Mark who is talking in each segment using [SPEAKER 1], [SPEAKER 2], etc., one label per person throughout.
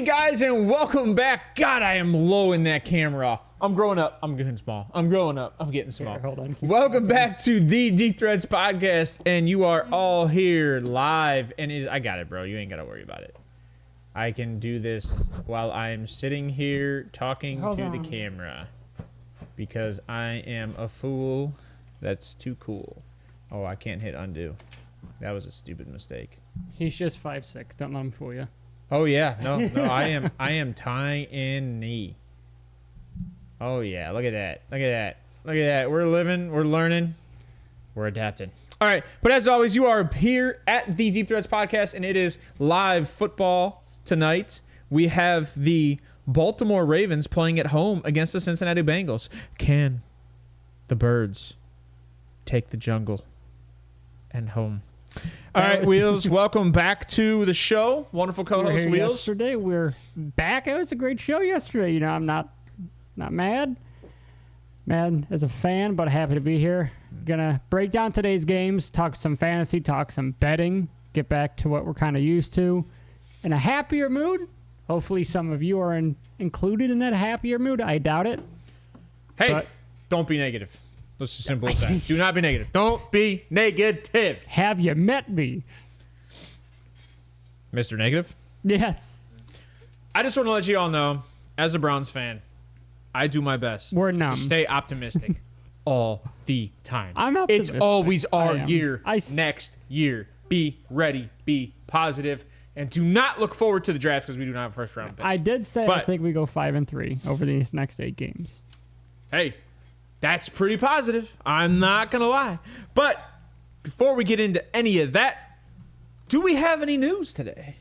[SPEAKER 1] guys, and welcome back. God, I am low in that camera. I'm growing up. I'm getting small. I'm growing up. I'm getting small.
[SPEAKER 2] Here, hold on.
[SPEAKER 1] Welcome back to the Deep Threads podcast, and you are all here live. And I got it, bro. You ain't got to worry about it. I can do this while I'm sitting here talking to the camera because I am a fool. That's too cool. Oh, I can't hit undo. That was a stupid mistake.
[SPEAKER 2] He's just 5'6". Don't let him fool you.
[SPEAKER 1] Oh yeah, no, I am tiny. Oh yeah, look at that. We're living, we're learning, we're adapting. All right, but as always, you are here at the Deep Threads podcast, and it is live football tonight. We have the Baltimore Ravens playing at home against the Cincinnati Bengals. Can the Birds take the jungle and home? All right, Wheels, welcome back to the show. Wonderful co-host, Wheels.
[SPEAKER 2] Yesterday, we're back. It was a great show yesterday. You know, I'm not mad. Mad as a fan, but happy to be here. Gonna break down today's games, talk some fantasy, talk some betting, get back to what we're kind of used to. In a happier mood. Hopefully some of you are included in that happier mood. I doubt it.
[SPEAKER 1] Hey, don't be negative. That's as simple as that. Do not be negative. Don't be negative.
[SPEAKER 2] Have you met me?
[SPEAKER 1] Mr. Negative?
[SPEAKER 2] Yes.
[SPEAKER 1] I just want to let you all know, as a Browns fan, I do my best
[SPEAKER 2] We're numb.
[SPEAKER 1] to stay optimistic all the time.
[SPEAKER 2] I'm optimistic.
[SPEAKER 1] It's always our
[SPEAKER 2] I am.
[SPEAKER 1] year, next year. Be ready, be positive, and do not look forward to the draft because we do not have a first round pick.
[SPEAKER 2] I did say I think we go 5-3 over these next 8 games.
[SPEAKER 1] Hey, that's pretty positive. I'm not going to lie. But before we get into any of that, do we have any news today?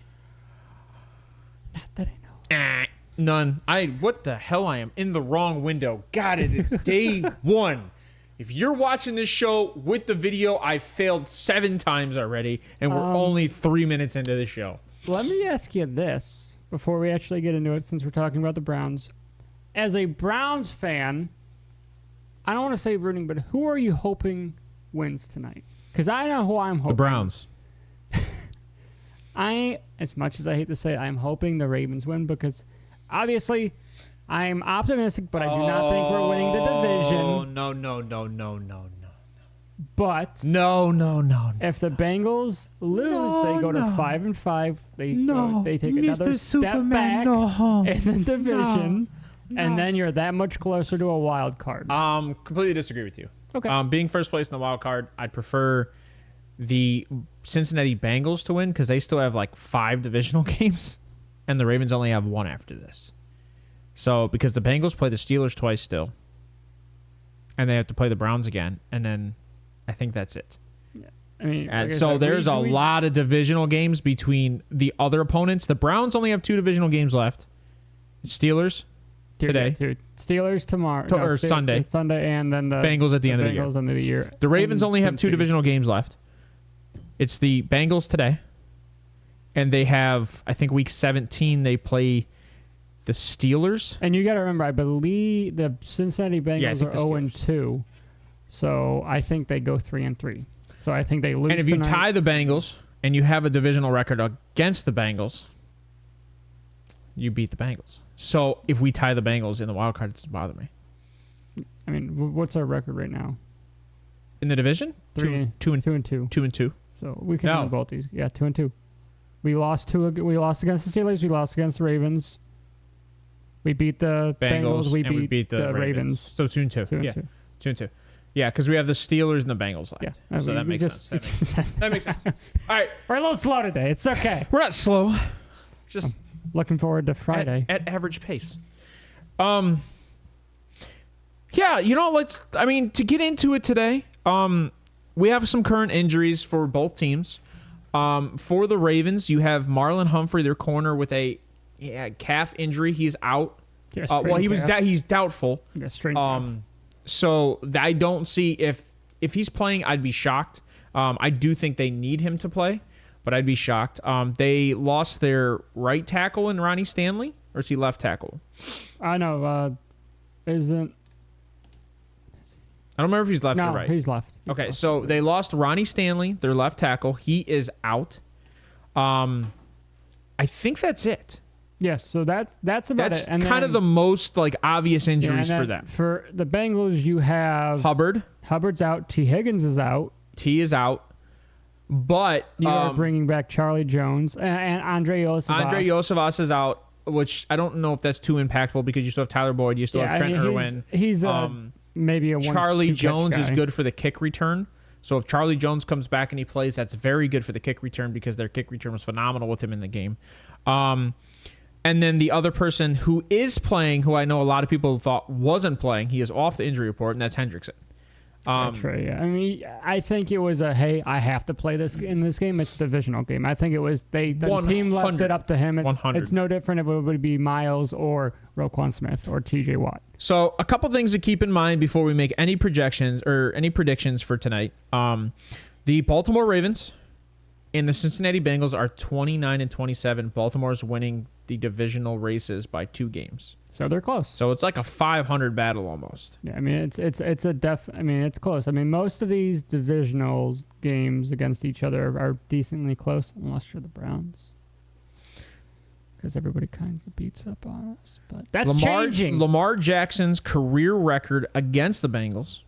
[SPEAKER 2] Not that I know.
[SPEAKER 1] None. What the hell? I am in the wrong window. God, it is day one. If you're watching this show with the video, I failed 7 times already, and we're only 3 minutes into the show.
[SPEAKER 2] Let me ask you this before we actually get into it, since we're talking about the Browns. As a Browns fan, I don't want to say rooting, but who are you hoping wins tonight? Because I know who I'm hoping.
[SPEAKER 1] The Browns.
[SPEAKER 2] As much as I hate to say it, I'm hoping the Ravens win because obviously I'm optimistic, but I do not think we're winning the division.
[SPEAKER 1] Oh, no.
[SPEAKER 2] But
[SPEAKER 1] No.
[SPEAKER 2] if the Bengals lose, they go to 5-5. They take another step back in the division, and then you're that much closer to a wild card.
[SPEAKER 1] Completely disagree with you.
[SPEAKER 2] Okay.
[SPEAKER 1] Being first place in the wild card, I'd prefer the Cincinnati Bengals to win because they still have like 5 divisional games, and the Ravens only have 1 after this. So because the Bengals play the Steelers twice still, and they have to play the Browns again, and then I think that's it.
[SPEAKER 2] Yeah. I mean,
[SPEAKER 1] there's a lot of divisional games between the other opponents. The Browns only have 2 divisional games left. Steelers today.
[SPEAKER 2] Steelers tomorrow.
[SPEAKER 1] Or Sunday.
[SPEAKER 2] Sunday, and then the
[SPEAKER 1] Bengals at the end of the year.
[SPEAKER 2] Bengals end of the year.
[SPEAKER 1] The Ravens only have 2 divisional games left. It's the Bengals today. And they have, I think, week 17, they play the Steelers.
[SPEAKER 2] And you got to remember, I believe the Cincinnati Bengals are 0-2. So I think they go 3-3. So I think they lose.
[SPEAKER 1] And if you tie the Bengals and you have a divisional record against the Bengals, you beat the Bengals. So if we tie the Bengals in the wild card, it doesn't bother me.
[SPEAKER 2] I mean, what's our record right now?
[SPEAKER 1] In the division?
[SPEAKER 2] 2-2.
[SPEAKER 1] 2-2.
[SPEAKER 2] So we can win both these. Yeah, 2-2. We lost against the Steelers. We lost against the Ravens. We beat the Bengals. We beat the Ravens.
[SPEAKER 1] So 2-2. Yeah, 2-2. Yeah, because we have the Steelers and the Bengals left.
[SPEAKER 2] Yeah,
[SPEAKER 1] so that makes sense. That makes sense. All right.
[SPEAKER 2] We're a little slow today. It's okay.
[SPEAKER 1] We're not slow. Just
[SPEAKER 2] looking forward to Friday.
[SPEAKER 1] At average pace. Yeah, to get into it today, we have some current injuries for both teams. For the Ravens, you have Marlon Humphrey, their corner, with a calf injury. He's out. He's doubtful. So I don't see if he's playing, I'd be shocked. I do think they need him to play, but I'd be shocked. They lost their right tackle in Ronnie Stanley, or is he left tackle?
[SPEAKER 2] I know. I don't
[SPEAKER 1] remember if he's left or right.
[SPEAKER 2] He's left.
[SPEAKER 1] Okay, so they lost Ronnie Stanley, their left tackle. He is out. I think that's it.
[SPEAKER 2] Yes, so that's about
[SPEAKER 1] That's
[SPEAKER 2] it. And
[SPEAKER 1] kind of the most like obvious injuries for them.
[SPEAKER 2] For the Bengals, you have Hubbard's out. T. Higgins is out.
[SPEAKER 1] T is out. But
[SPEAKER 2] you are bringing back Charlie Jones and Andre Iosivas.
[SPEAKER 1] Andre Iosivas is out, which I don't know if that's too impactful because you still have Tyler Boyd, you still have Trent Irwin.
[SPEAKER 2] He's maybe a
[SPEAKER 1] Charlie Jones
[SPEAKER 2] guy.
[SPEAKER 1] is good for the kick return. So if Charlie Jones comes back and he plays, that's very good for the kick return because their kick return was phenomenal with him in the game. And then the other person who is playing, who I know a lot of people thought wasn't playing, he is off the injury report, and that's Hendrickson.
[SPEAKER 2] That's right. Yeah. I mean, I think it was hey, I have to play this in this game. It's a divisional game. I think it was the team left it up to him. It's no different if it would be Miles or Roquan Smith or T.J. Watt.
[SPEAKER 1] So a couple things to keep in mind before we make any projections or any predictions for tonight. The Baltimore Ravens and the Cincinnati Bengals are 29-27. Baltimore's winning the divisional races by 2 games.
[SPEAKER 2] So they're close.
[SPEAKER 1] So it's like a 500 battle almost.
[SPEAKER 2] Yeah, I mean it's close. I mean most of these divisional games against each other are decently close, unless you're the Browns, because everybody kind of beats up on us. But that's changing.
[SPEAKER 1] Lamar Jackson's career record against the Bengals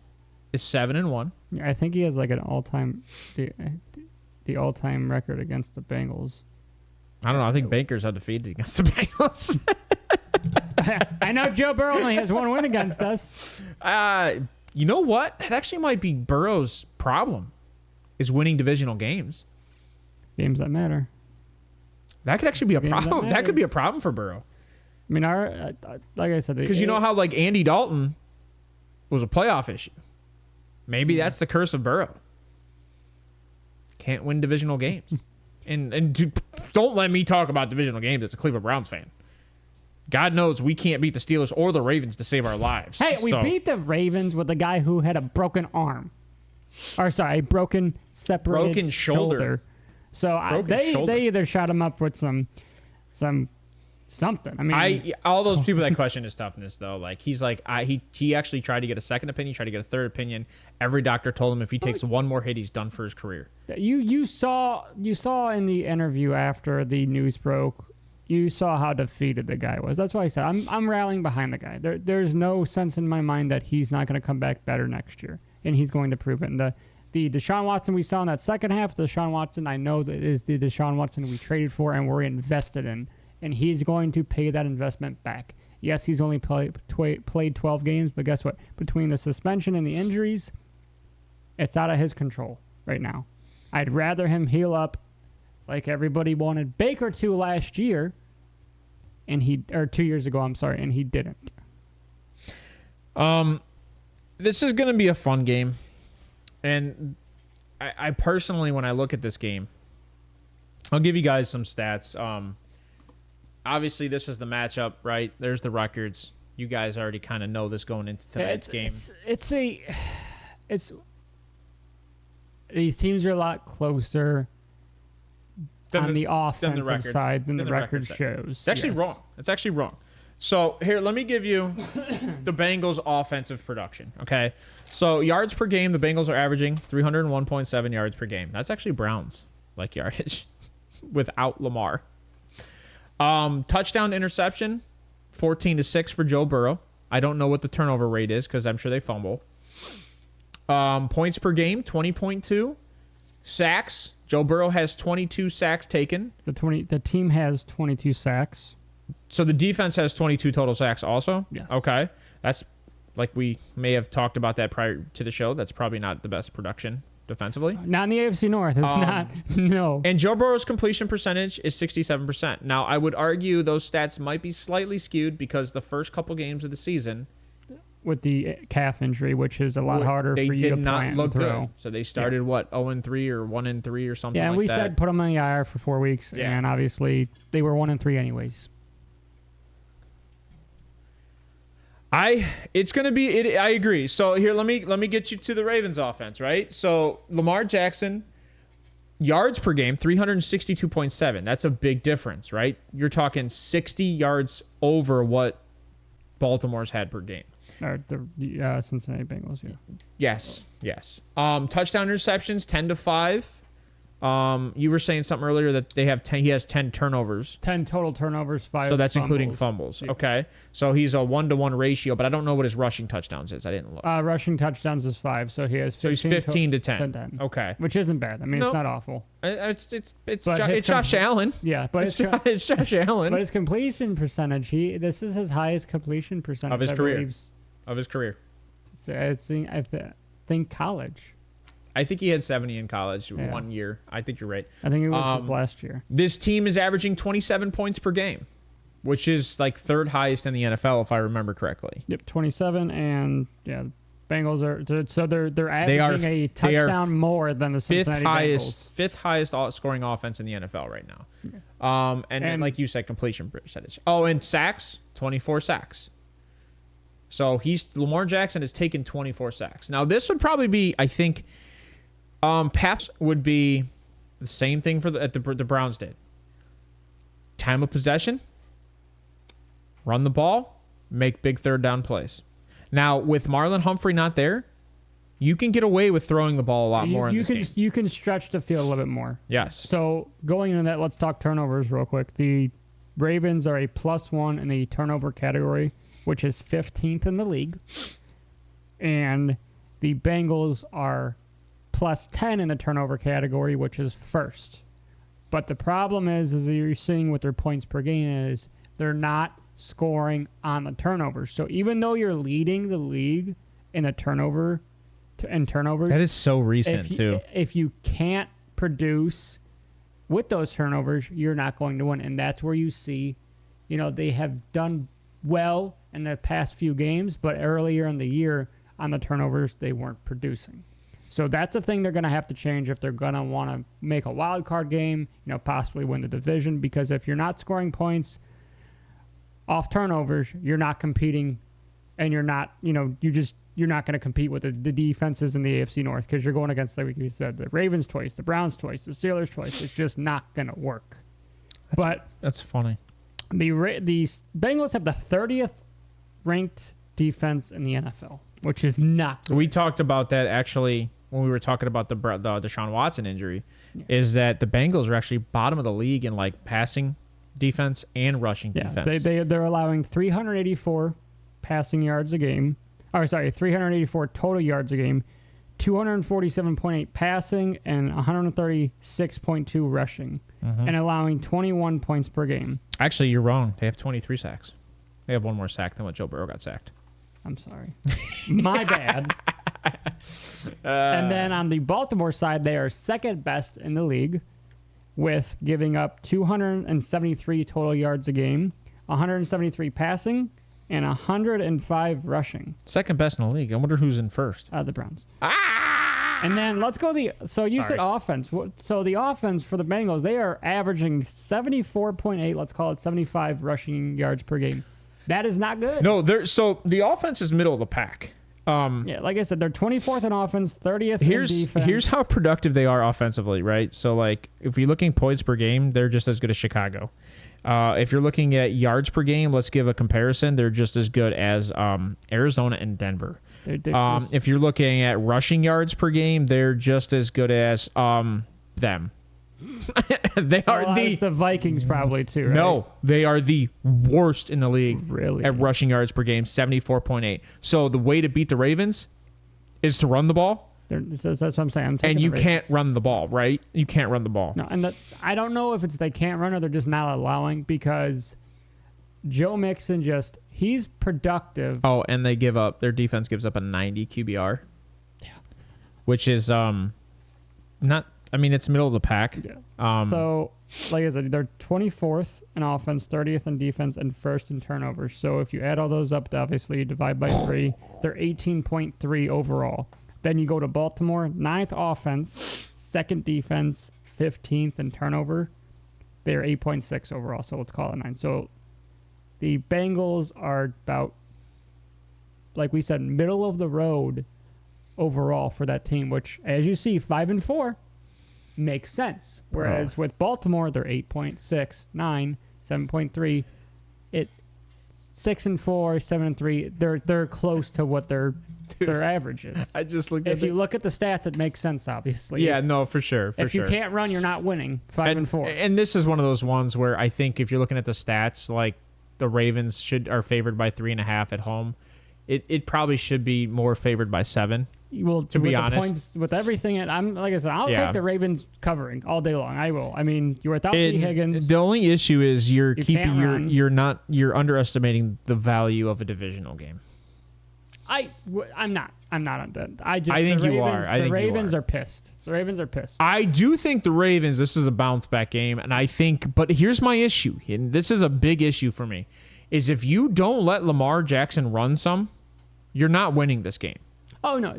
[SPEAKER 1] is 7-1.
[SPEAKER 2] Yeah, I think he has like an all-time the all-time record against the Bengals.
[SPEAKER 1] I don't know. I think Baker's undefeated against the Bengals.
[SPEAKER 2] I know Joe Burrow only has 1 win against us.
[SPEAKER 1] You know what? That actually might be Burrow's problem, is winning divisional games.
[SPEAKER 2] Games that matter.
[SPEAKER 1] That could actually be a problem. That could be a problem for Burrow.
[SPEAKER 2] I mean, like I said,
[SPEAKER 1] because you know how like Andy Dalton was a playoff issue. Maybe that's the curse of Burrow. Can't win divisional games. And don't let me talk about divisional games as a Cleveland Browns fan. God knows we can't beat the Steelers or the Ravens to save our lives.
[SPEAKER 2] Hey, we beat the Ravens with a guy who had a broken arm. Or sorry, broken shoulder. So they either shot him up with some something. I mean,
[SPEAKER 1] all those people that question his toughness though, like he's like he actually tried to get a second opinion, tried to get a third opinion. Every doctor told him if he takes one more hit, he's done for his career.
[SPEAKER 2] You saw in the interview after the news broke, you saw how defeated the guy was. That's why I said I'm rallying behind the guy. There's no sense in my mind that he's not going to come back better next year, and he's going to prove it. And the Deshaun Watson we saw in that second half, Deshaun Watson I know that is the Deshaun Watson we traded for and we're invested in. And he's going to pay that investment back. Yes, he's only played 12 games, but guess what? Between the suspension and the injuries, it's out of his control right now. I'd rather him heal up like everybody wanted Baker to last year, or 2 years ago, I'm sorry, and he didn't.
[SPEAKER 1] This is going to be a fun game. And I personally, when I look at this game, I'll give you guys some stats. Obviously, this is the matchup, right? There's the records. You guys already kind of know this going into tonight's game. These teams are a lot closer on the offensive side than the record shows. It's actually wrong. It's actually wrong. So here, let me give you the Bengals' offensive production. Okay, so yards per game, the Bengals are averaging 301.7 yards per game. That's actually Browns like yardage without Lamar. Touchdown interception, 14-6 for Joe Burrow. I don't know what the turnover rate is because I'm sure they fumble. Points per game, 20.2. Sacks, Joe Burrow has 22 sacks taken.
[SPEAKER 2] The team has 22 sacks.
[SPEAKER 1] So the defense has 22 total sacks also?
[SPEAKER 2] Yeah.
[SPEAKER 1] Okay. That's like we may have talked about that prior to the show. That's probably not the best production defensively.
[SPEAKER 2] Not in the AFC North. It's not. No.
[SPEAKER 1] And Joe Burrow's completion percentage is 67%. Now, I would argue those stats might be slightly skewed because the first couple games of the season,
[SPEAKER 2] with the calf injury, which is a lot harder for you to plant and throw.
[SPEAKER 1] Good. So they started 0-3 or 1-3 or something like that.
[SPEAKER 2] Yeah, and we said put them on the IR for 4 weeks, and obviously they were 1-3 anyways.
[SPEAKER 1] It's gonna be. I agree. So here, let me get you to the Ravens offense, right? So Lamar Jackson, yards per game, 362.7. That's a big difference, right? You're talking 60 yards over what Baltimore's had per game.
[SPEAKER 2] Or the Cincinnati Bengals, yeah.
[SPEAKER 1] Yes. Touchdown interceptions, 10-5 You were saying something earlier that they have 10. He has 10 turnovers.
[SPEAKER 2] 10 total turnovers, 5
[SPEAKER 1] So that's
[SPEAKER 2] fumbles.
[SPEAKER 1] including fumbles.
[SPEAKER 2] Yeah.
[SPEAKER 1] Okay. So he's a 1-to-1 ratio, but I don't know what his rushing touchdowns is. I didn't look.
[SPEAKER 2] Rushing touchdowns is 5, so he has 15
[SPEAKER 1] So he's 15 to 10. Okay.
[SPEAKER 2] Which isn't bad. I mean,
[SPEAKER 1] Nope.
[SPEAKER 2] it's not awful.
[SPEAKER 1] It's
[SPEAKER 2] But
[SPEAKER 1] Josh Allen.
[SPEAKER 2] Yeah, but
[SPEAKER 1] It's Josh Allen.
[SPEAKER 2] But his completion percentage, this is his highest completion percentage
[SPEAKER 1] Of his
[SPEAKER 2] I
[SPEAKER 1] career.
[SPEAKER 2] believe.
[SPEAKER 1] Of his career.
[SPEAKER 2] So I think college.
[SPEAKER 1] I think he had 70 in college
[SPEAKER 2] Yeah.
[SPEAKER 1] 1 year. I think you're right.
[SPEAKER 2] I think it was his last year.
[SPEAKER 1] This team is averaging 27 points per game, which is like third highest in the NFL, if I remember correctly.
[SPEAKER 2] Yep, 27, and yeah, Bengals they're averaging a touchdown more than the Cincinnati Bengals.
[SPEAKER 1] Fifth highest scoring offense in the NFL right now. Yeah. And like you said, completion percentage. Oh, and sacks, 24 sacks. So Lamar Jackson has taken 24 sacks. Now this would probably be, I think, paths would be the same thing for the Browns did. Time of possession, run the ball, make big third down plays. Now with Marlon Humphrey not there, you can get away with throwing the ball a lot more in this game.
[SPEAKER 2] You can stretch the field a little bit more.
[SPEAKER 1] Yes.
[SPEAKER 2] So going into that, let's talk turnovers real quick. The Ravens are a +1 in the turnover category, which is 15th in the league. And the Bengals are +10 in the turnover category, which is first. But the problem is you're seeing with their points per game is they're not scoring on the turnovers. So even though you're leading the league in the turnovers,
[SPEAKER 1] that is so recent too.
[SPEAKER 2] If you can't produce with those turnovers, you're not going to win. And that's where you see, they have done well in the past few games, but earlier in the year on the turnovers, they weren't producing. So that's a thing they're going to have to change if they're going to want to make a wild card game, possibly win the division. Because if you're not scoring points off turnovers, you're not competing, and you're not, you're not going to compete with the defenses in the AFC North because you're going against, like you said, the Ravens twice, the Browns twice, the Steelers twice. It's just not going to work.
[SPEAKER 1] That's funny.
[SPEAKER 2] The Bengals have the 30th ranked defense in the NFL, which is not good.
[SPEAKER 1] We talked about that actually when we were talking about the Deshaun Watson injury, is that the Bengals are actually bottom of the league in like passing defense and rushing defense.
[SPEAKER 2] They're allowing 384 passing yards a game. 384 total yards a game, 247.8 passing, and 136.2 rushing, and allowing 21 points per game.
[SPEAKER 1] Actually, you're wrong. They have 23 sacks. They have one more sack than what Joe Burrow got sacked.
[SPEAKER 2] I'm sorry. My bad. And then on the Baltimore side, they are second best in the league with giving up 273 total yards a game, 173 passing, and 105 rushing.
[SPEAKER 1] Second best in the league. I wonder who's in first.
[SPEAKER 2] The Browns. And then let's go said offense. So the offense for the Bengals, they are averaging 74.8, let's call it 75 rushing yards per game. That is not good.
[SPEAKER 1] No, so the offense is middle of the pack.
[SPEAKER 2] Like I said, they're 24th in offense, 30th in defense.
[SPEAKER 1] Here's how productive they are offensively, right? So, like, if you're looking points per game, they're just as good as Chicago. If you're looking at yards per game, let's give a comparison. They're just as good as Arizona and Denver. If you're looking at rushing yards per game, they're just as good as them. They are
[SPEAKER 2] the Vikings probably too, right?
[SPEAKER 1] No, they are the worst in the league
[SPEAKER 2] really
[SPEAKER 1] at rushing yards per game, 74.8. So the way to beat the Ravens is to run the ball.
[SPEAKER 2] That's what I'm saying.
[SPEAKER 1] And you can't run the ball, right? You can't run the ball.
[SPEAKER 2] No, and I don't know if it's they can't run or they're just not allowing, because Joe Mixon he's productive.
[SPEAKER 1] Oh, and their defense gives up a 90 QBR.
[SPEAKER 2] Yeah.
[SPEAKER 1] Which is not, I mean, it's middle of the pack.
[SPEAKER 2] Yeah. So, like I said, they're 24th in offense, 30th in defense, and first in turnovers. So if you add all those up, obviously you divide by 3, they're 18.3 overall. Then you go to Baltimore, 9th offense, 2nd defense, 15th in turnover. They're 8.6 overall, so let's call it 9. So the Bengals are about, like we said, middle of the road overall for that team, which, as you see, 5-4 makes sense. Whereas with Baltimore, they're 8.6, 9, 7.3. It 6-4, 7-3. They're close to what they're Their averages.
[SPEAKER 1] I just looked at
[SPEAKER 2] If you look at the stats, it makes sense, obviously.
[SPEAKER 1] Yeah, no, for sure.
[SPEAKER 2] If you can't run, you're not winning. 5-4.
[SPEAKER 1] And this is one of those ones where I think if you're looking at the stats, like the Ravens are favored by 3.5 at home. It probably should be more favored by 7.
[SPEAKER 2] Well,
[SPEAKER 1] to be honest,
[SPEAKER 2] points, with everything, I'm like I said, I'll take the Ravens covering all day long. I will. I mean, you're without T. Higgins.
[SPEAKER 1] The only issue is you're
[SPEAKER 2] you're
[SPEAKER 1] underestimating the value of a divisional game.
[SPEAKER 2] I'm not on that. I
[SPEAKER 1] think you are. I think
[SPEAKER 2] the Ravens
[SPEAKER 1] you
[SPEAKER 2] are pissed. The Ravens are pissed.
[SPEAKER 1] I do think the Ravens. This is a bounce back game, and I think. But here's my issue, and this is a big issue for me, is if you don't let Lamar Jackson run some, you're not winning this game.
[SPEAKER 2] Oh no,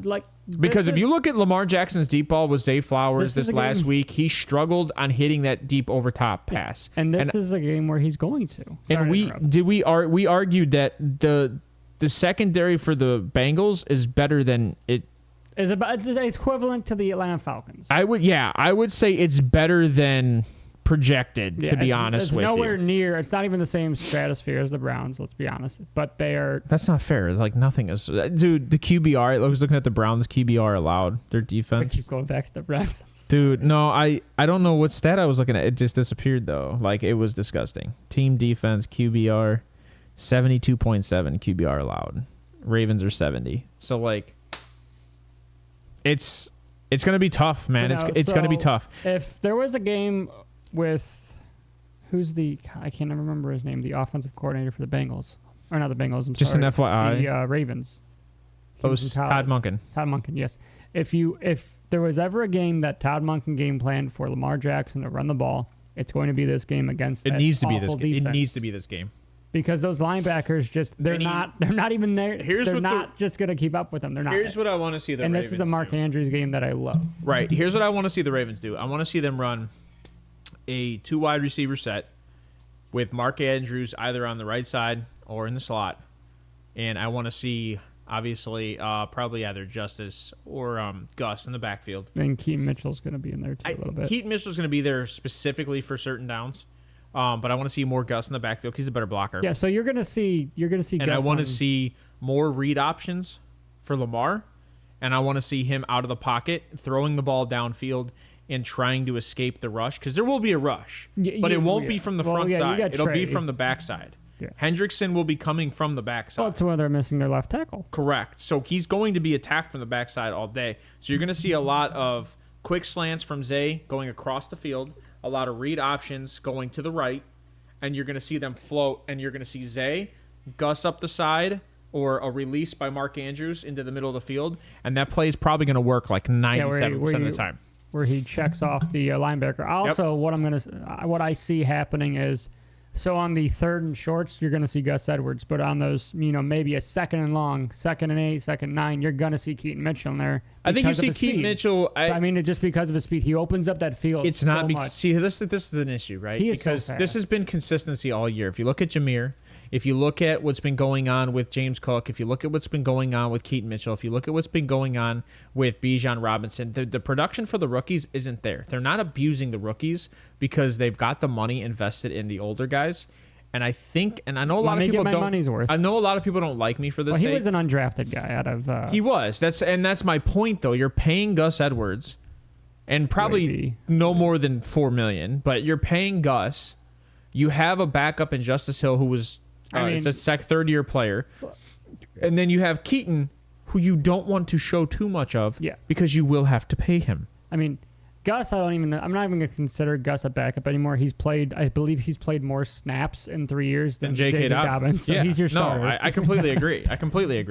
[SPEAKER 1] because if you look at Lamar Jackson's deep ball with Zay Flowers this last week, he struggled on hitting that deep over top pass.
[SPEAKER 2] And this is a game where he's going to.
[SPEAKER 1] And we argued that the secondary for the Bengals is better than it
[SPEAKER 2] is about. It's equivalent to the Atlanta Falcons.
[SPEAKER 1] I would say it's better than projected, to be honest with you.
[SPEAKER 2] It's nowhere near. It's not even the same stratosphere as the Browns, let's be honest. But they are.
[SPEAKER 1] That's not fair. It's like nothing is. Dude, the QBR, I was looking at the Browns QBR allowed, their defense.
[SPEAKER 2] I keep going back to the Browns.
[SPEAKER 1] Dude, no, I don't know what stat I was looking at. It just disappeared, though. Like, it was disgusting. Team defense QBR, 72.7 QBR allowed. Ravens are 70. So, like, it's going to be tough, man. It's going to be tough.
[SPEAKER 2] If there was a game with I can't remember his name, the offensive coordinator for the Bengals, or not the Bengals. I'm
[SPEAKER 1] just
[SPEAKER 2] sorry,
[SPEAKER 1] an FYI,
[SPEAKER 2] the Ravens.
[SPEAKER 1] It was Todd Monken.
[SPEAKER 2] Todd Monken, yes. If there was ever a game that Todd Monken game planned for Lamar Jackson to run the ball, it's going to be this game against. It needs to be this game.
[SPEAKER 1] It needs to be this game
[SPEAKER 2] because those linebackers they're not even there. They're not just going to keep up with them. They're not.
[SPEAKER 1] Here's what I want to see the Ravens
[SPEAKER 2] this is a Mark Andrews game that I love.
[SPEAKER 1] Right. Here's what I want to see the Ravens do. I want to see them run a 2 wide receiver set with Mark Andrews either on the right side or in the slot. And I want to see, obviously, probably either Justice or Gus in the backfield.
[SPEAKER 2] And Keaton Mitchell's going to be in there, too, a little bit.
[SPEAKER 1] Keaton Mitchell's going to be there specifically for certain downs. But I want to see more Gus in the backfield because he's a better blocker.
[SPEAKER 2] Yeah, so you're going to see Gus.
[SPEAKER 1] And I want to see more read options for Lamar. And I want to see him out of the pocket, throwing the ball downfield and trying to escape the rush, because there will be a rush, but it won't be from the front side. It'll be from the backside.
[SPEAKER 2] Yeah.
[SPEAKER 1] Hendrickson will be coming from the backside.
[SPEAKER 2] Well, that's why they're missing their left tackle.
[SPEAKER 1] Correct. So he's going to be attacked from the backside all day. So you're going to see a lot of quick slants from Zay going across the field, a lot of read options going to the right, and you're going to see them float, and you're going to see Zay, Gus up the side, or a release by Mark Andrews into the middle of the field, and that play is probably going to work like 97% of the time.
[SPEAKER 2] Where he checks off the linebacker. Also, what I see happening is, so on the 3rd and shorts, you're going to see Gus Edwards, but on those, maybe a 2nd and long, 2nd and 8, 2nd and 9, you're going to see Keaton Mitchell in there.
[SPEAKER 1] I think you see Keaton Mitchell.
[SPEAKER 2] Just because of his speed, he opens up that field.
[SPEAKER 1] It's not much. See, this is an issue, right? Because this has been consistency all year. If you look at Jameer, if you look at what's been going on with James Cook, if you look at what's been going on with Keaton Mitchell, if you look at what's been going on with Bijan Robinson, the production for the rookies isn't there. They're not abusing the rookies because they've got the money invested in the older guys. And I think, and I know a lot of people don't.
[SPEAKER 2] Money's worth.
[SPEAKER 1] I know a lot of people don't like me for this.
[SPEAKER 2] Well, he was an undrafted guy out of.
[SPEAKER 1] He was. That's my point, though. You're paying Gus Edwards, and probably no more than $4 million, but you're paying Gus. You have a backup in Justice Hill who was. It's a third-year player. And then you have Keaton, who you don't want to show too much of because you will have to pay him.
[SPEAKER 2] I mean, Gus, I'm not even going to consider Gus a backup anymore. I believe he's played more snaps in 3 years than J.K. Dobbins. So he's your starter.
[SPEAKER 1] No, I completely agree.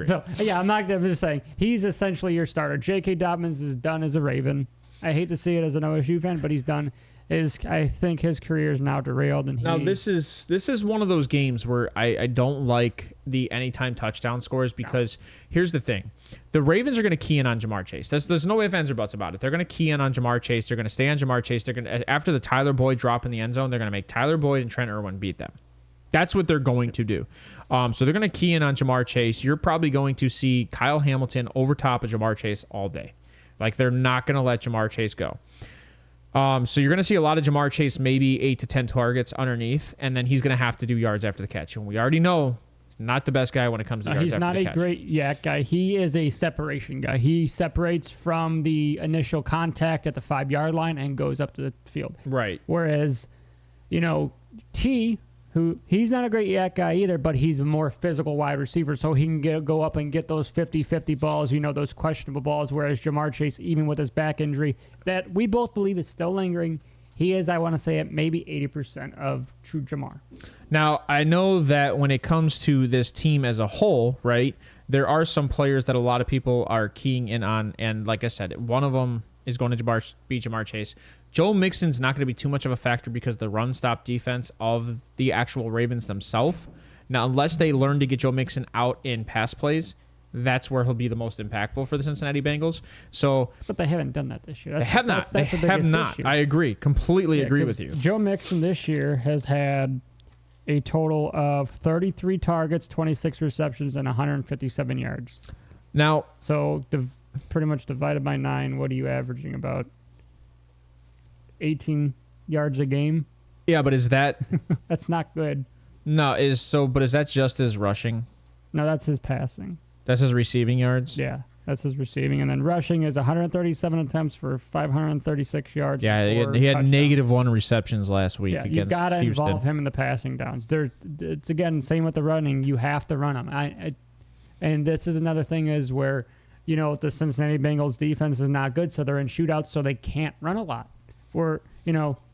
[SPEAKER 1] So,
[SPEAKER 2] I'm just saying, he's essentially your starter. J.K. Dobbins is done as a Raven. I hate to see it as an OSU fan, but he's done. I think his career is now derailed.
[SPEAKER 1] This is one of those games where I don't like the anytime touchdown scores because here's the thing. The Ravens are going to key in on Jamar Chase. There's no ifs, ands, or buts about it. They're going to key in on Jamar Chase. They're going to stay on Jamar Chase. They're going to, after the Tyler Boyd drop in the end zone, they're going to make Tyler Boyd and Trent Irwin beat them. That's what they're going to do. So they're going to key in on Jamar Chase. You're probably going to see Kyle Hamilton over top of Jamar Chase all day. Like, they're not going to let Jamar Chase go. So you're going to see a lot of Jamar Chase, maybe 8 to 10 targets underneath, and then he's going to have to do yards after the catch. And we already know he's Not the best guy when it comes to yards
[SPEAKER 2] he's
[SPEAKER 1] after
[SPEAKER 2] not
[SPEAKER 1] the
[SPEAKER 2] a
[SPEAKER 1] catch.
[SPEAKER 2] great yak guy. He is a separation guy. He separates from the initial contact at the 5-yard line and goes up to the field.
[SPEAKER 1] Right.
[SPEAKER 2] Whereas, T, who he's not a great yak guy either, but he's a more physical wide receiver, so he can go up and get those 50-50 balls, those questionable balls, whereas Jamar Chase, even with his back injury, that we both believe is still lingering, he is, I want to say, at maybe 80% of true Jamar.
[SPEAKER 1] Now, I know that when it comes to this team as a whole, right, there are some players that a lot of people are keying in on, and like I said, one of them is going to be Jamar Chase. Joe Mixon's not going to be too much of a factor because the run-stop defense of the actual Ravens themselves. Now, unless they learn to get Joe Mixon out in pass plays, that's where he'll be the most impactful for the Cincinnati Bengals. But
[SPEAKER 2] they haven't done that this year.
[SPEAKER 1] They have not. They have not. I agree. Completely agree with you.
[SPEAKER 2] Joe Mixon this year has had a total of 33 targets, 26 receptions, and 157 yards.
[SPEAKER 1] Now,
[SPEAKER 2] so pretty much divided by 9, what are you averaging? About 18 yards a game?
[SPEAKER 1] Yeah, but is that...
[SPEAKER 2] That's not good.
[SPEAKER 1] No, but is that just his rushing?
[SPEAKER 2] No, that's his passing.
[SPEAKER 1] That's his receiving yards?
[SPEAKER 2] Yeah, that's his receiving. And then rushing is 137 attempts for 536 yards.
[SPEAKER 1] Yeah, he had -1 receptions last week against Houston.
[SPEAKER 2] You got to involve him in the passing downs. It's, again, same with the running. You have to run him. And this is another thing is where, the Cincinnati Bengals defense is not good, so they're in shootouts, so they can't run a lot.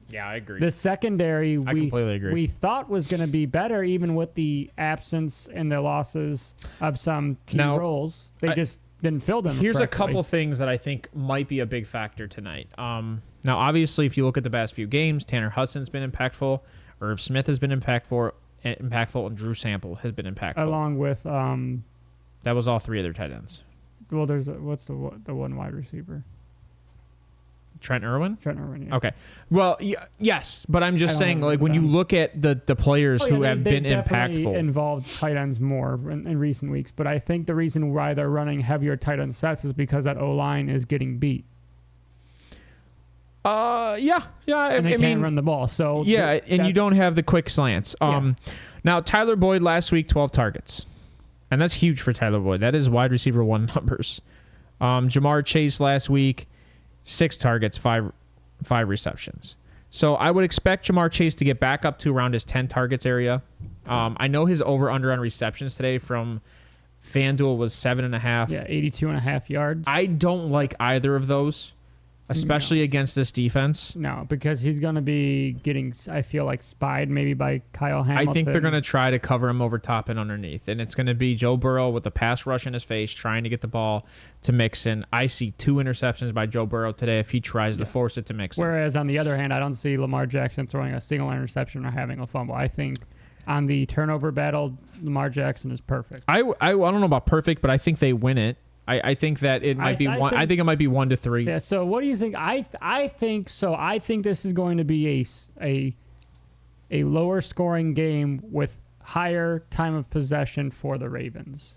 [SPEAKER 1] Yeah, I agree.
[SPEAKER 2] The secondary,
[SPEAKER 1] I completely agree.
[SPEAKER 2] We thought was going to be better, even with the absence and the losses of some key roles. They just didn't fill them.
[SPEAKER 1] Here's a couple things that I think might be a big factor tonight. Now, obviously, if you look at the past few games, Tanner Hudson's been impactful, Irv Smith has been impactful, and Drew Sample has been impactful.
[SPEAKER 2] Along with
[SPEAKER 1] that was all 3 of their tight ends.
[SPEAKER 2] Well, what's the one wide receiver?
[SPEAKER 1] Trent Irwin?
[SPEAKER 2] Trent Irwin, yeah.
[SPEAKER 1] Okay. Well, yes, but I'm just saying, like, when you look at the players who have been impactful.
[SPEAKER 2] Involved tight ends more in recent weeks, but I think the reason why they're running heavier tight end sets is because that O-line is getting beat.
[SPEAKER 1] Yeah.
[SPEAKER 2] And they can't run the ball, so...
[SPEAKER 1] Yeah, and you don't have the quick slants. Now, Tyler Boyd last week, 12 targets. And that's huge for Tyler Boyd. That is wide receiver 1 numbers. Jamar Chase last week, 6 targets, 5 receptions. So I would expect Jamar Chase to get back up to around his 10 targets area. I know his over-under on receptions today from FanDuel was 7.5.
[SPEAKER 2] Yeah, 82.5 yards.
[SPEAKER 1] I don't like either of those, especially against this defense.
[SPEAKER 2] No, because he's going to be getting, I feel like, spied maybe by Kyle Hamilton.
[SPEAKER 1] I think they're going to try to cover him over top and underneath. And it's going to be Joe Burrow with a pass rush in his face trying to get the ball to Mixon. I see 2 interceptions by Joe Burrow today if he tries to force it to Mixon.
[SPEAKER 2] Whereas, on the other hand, I don't see Lamar Jackson throwing a single interception or having a fumble. I think on the turnover battle, Lamar Jackson is perfect. I
[SPEAKER 1] don't know about perfect, but I think they win it. I think that it might be one. I think it might be 1-3.
[SPEAKER 2] Yeah. So what do you think? I think so. I think this is going to be a lower scoring game with higher time of possession for the Ravens.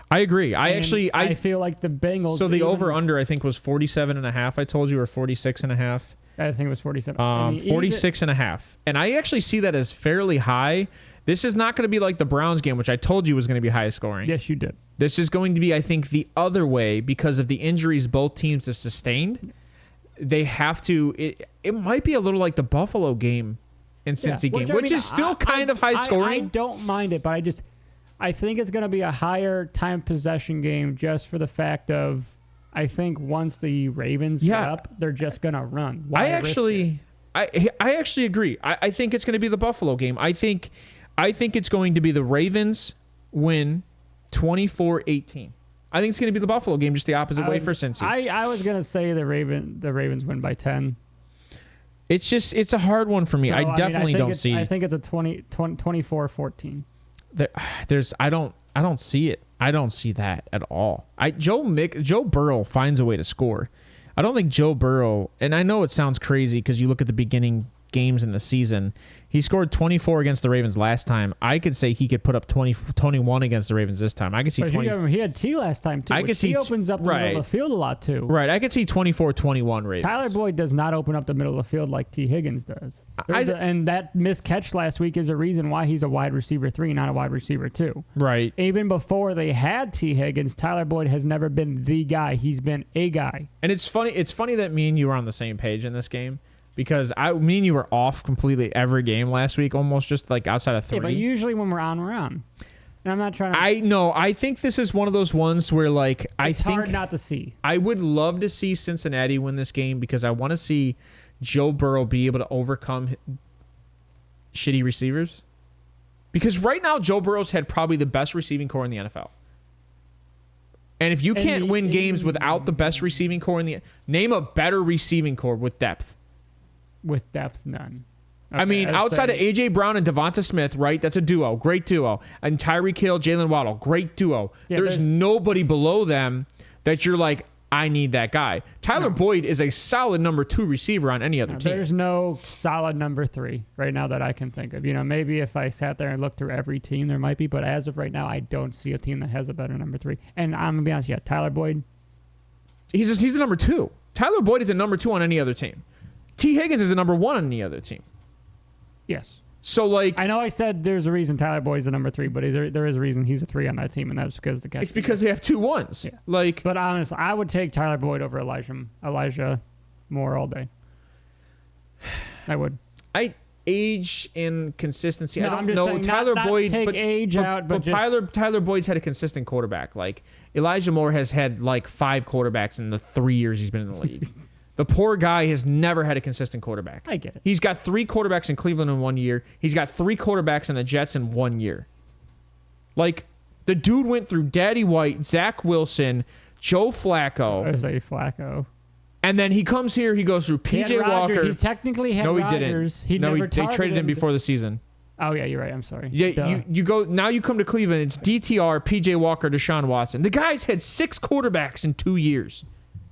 [SPEAKER 1] I agree. I
[SPEAKER 2] feel like the Bengals.
[SPEAKER 1] So the over under I think was 47.5. I told you, or 46.5.
[SPEAKER 2] I think it was 47.
[SPEAKER 1] 46.5. And I actually see that as fairly high. This is not going to be like the Browns game, which I told you was going to be high scoring.
[SPEAKER 2] Yes, you did.
[SPEAKER 1] This is going to be, I think, the other way because of the injuries both teams have sustained. They have to. It might be a little like the Buffalo game and Cincy game, which is still kind of high scoring.
[SPEAKER 2] I don't mind it, but I think it's going to be a higher time possession game just for the fact of I think once the Ravens get up, they're just going to run.
[SPEAKER 1] I actually agree. I think it's going to be the Buffalo game. I think it's going to be the Ravens win 24-18. I think it's going to be the Buffalo game, just the opposite way for Cincy.
[SPEAKER 2] I was going to say the Ravens win by 10.
[SPEAKER 1] It's a hard one for me. I definitely don't see.
[SPEAKER 2] I think it's a 24-14.
[SPEAKER 1] I don't see it. I don't see that at all. Joe Burrow finds a way to score. I don't think Joe Burrow, and I know it sounds crazy because you look at the beginning games in the season. He scored 24 against the Ravens last time. I could say he could put up 21 against the Ravens this time. I could see 20.
[SPEAKER 2] He had T last time, too. He opens up the middle of the field a lot, too.
[SPEAKER 1] Right. I could see 24-21 Ravens.
[SPEAKER 2] Tyler Boyd does not open up the middle of the field like T. Higgins does. And that missed catch last week is a reason why he's a wide receiver 3, not a wide receiver 2.
[SPEAKER 1] Right.
[SPEAKER 2] Even before they had T. Higgins, Tyler Boyd has never been the guy. He's been a guy.
[SPEAKER 1] And it's funny that me and you were on the same page in this game. Because me and you were off completely every game last week, almost just like outside of 3.
[SPEAKER 2] Yeah, but usually when we're on, we're on. And I'm not trying to...
[SPEAKER 1] I think this is one of those ones where, like,
[SPEAKER 2] it's hard not to see.
[SPEAKER 1] I would love to see Cincinnati win this game because I want to see Joe Burrow be able to overcome shitty receivers. Because right now, Joe Burrow's had probably the best receiving core in the NFL. And if you can't win games without the best receiving core in the... Name a better receiving core with depth.
[SPEAKER 2] With depth, none. Okay,
[SPEAKER 1] I mean, outside of A.J. Brown and Devonta Smith, right? That's a duo. Great duo. And Tyreek Hill, Jalen Waddle. Great duo. Yeah, there's nobody below them that you're like, I need that guy. Tyler Boyd is a solid number 2 receiver on any other team.
[SPEAKER 2] There's no solid number 3 right now that I can think of. Maybe if I sat there and looked through every team, there might be. But as of right now, I don't see a team that has a better number 3. And I'm going to be honest, Tyler Boyd.
[SPEAKER 1] He's a number 2. Tyler Boyd is a number 2 on any other team. T. Higgins is a number 1 on the other team.
[SPEAKER 2] Yes.
[SPEAKER 1] So, like...
[SPEAKER 2] I know I said there's a reason Tyler Boyd's a number 3, but there is a reason he's a 3 on that team, and that's because the catch.
[SPEAKER 1] It's because they have 2 1s.
[SPEAKER 2] Yeah.
[SPEAKER 1] Like...
[SPEAKER 2] But honestly, I would take Tyler Boyd over Elijah Moore all day. I would.
[SPEAKER 1] Age and consistency.
[SPEAKER 2] No,
[SPEAKER 1] I don't know.
[SPEAKER 2] Saying,
[SPEAKER 1] Tyler Boyd...
[SPEAKER 2] Take age out, but
[SPEAKER 1] Tyler Boyd's had a consistent quarterback. Like, Elijah Moore has had, like, 5 quarterbacks in the 3 years he's been in the league. The poor guy has never had a consistent quarterback.
[SPEAKER 2] I get it.
[SPEAKER 1] He's got 3 quarterbacks in Cleveland in 1 year. He's got 3 quarterbacks in the Jets in 1 year. Like, the dude went through Daddy White, Zach Wilson, Joe Flacco.
[SPEAKER 2] Isaiah Flacco.
[SPEAKER 1] And then he comes here, he goes through P.J. Walker.
[SPEAKER 2] He technically had Rodgers.
[SPEAKER 1] He didn't. They traded him before the season.
[SPEAKER 2] Oh, yeah, you're right. I'm sorry.
[SPEAKER 1] Yeah, you go, now you come to Cleveland, it's DTR, P.J. Walker, Deshaun Watson. The guy's had 6 quarterbacks in 2 years.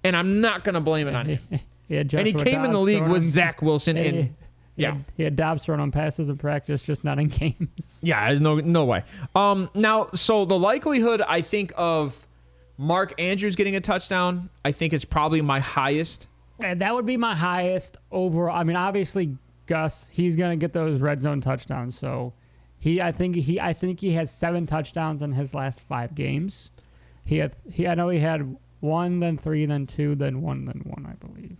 [SPEAKER 1] And I'm not going to blame it on him. And he came in the league with Zach Wilson.
[SPEAKER 2] He had Dobbs thrown on passes in practice, just not in games.
[SPEAKER 1] Yeah, there's no way. Now, so the likelihood, I think, of Mark Andrews getting a touchdown, I think is probably my highest.
[SPEAKER 2] And that would be my highest overall. I mean, obviously, Gus, he's going to get those red zone touchdowns. So I think he has 7 touchdowns in his last 5 games. I know he had 1, then 3, then 2, then 1, then 1, I believe.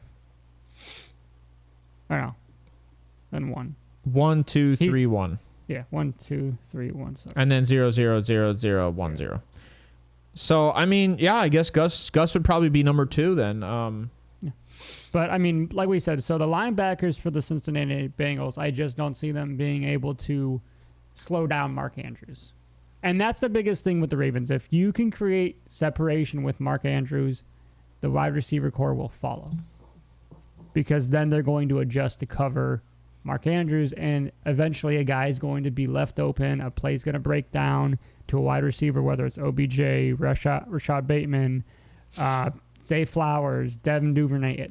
[SPEAKER 2] Or no. Then 1.
[SPEAKER 1] 1, 2, 3, 1.
[SPEAKER 2] Yeah, 1, 2, 3, 1. Sorry.
[SPEAKER 1] And then 0, 0, 0, 0, 1, 0. So, I mean, yeah, I guess Gus would probably be number 2 then.
[SPEAKER 2] Yeah. But, I mean, like we said, so the linebackers for the Cincinnati Bengals, I just don't see them being able to slow down Mark Andrews. And that's the biggest thing with the Ravens. If you can create separation with Mark Andrews, the wide receiver core will follow. Because then they're going to adjust to cover Mark Andrews, and eventually a guy is going to be left open. A play's going to break down to a wide receiver, whether it's OBJ, Rashad Bateman, Zay Flowers, Devin Duvernay.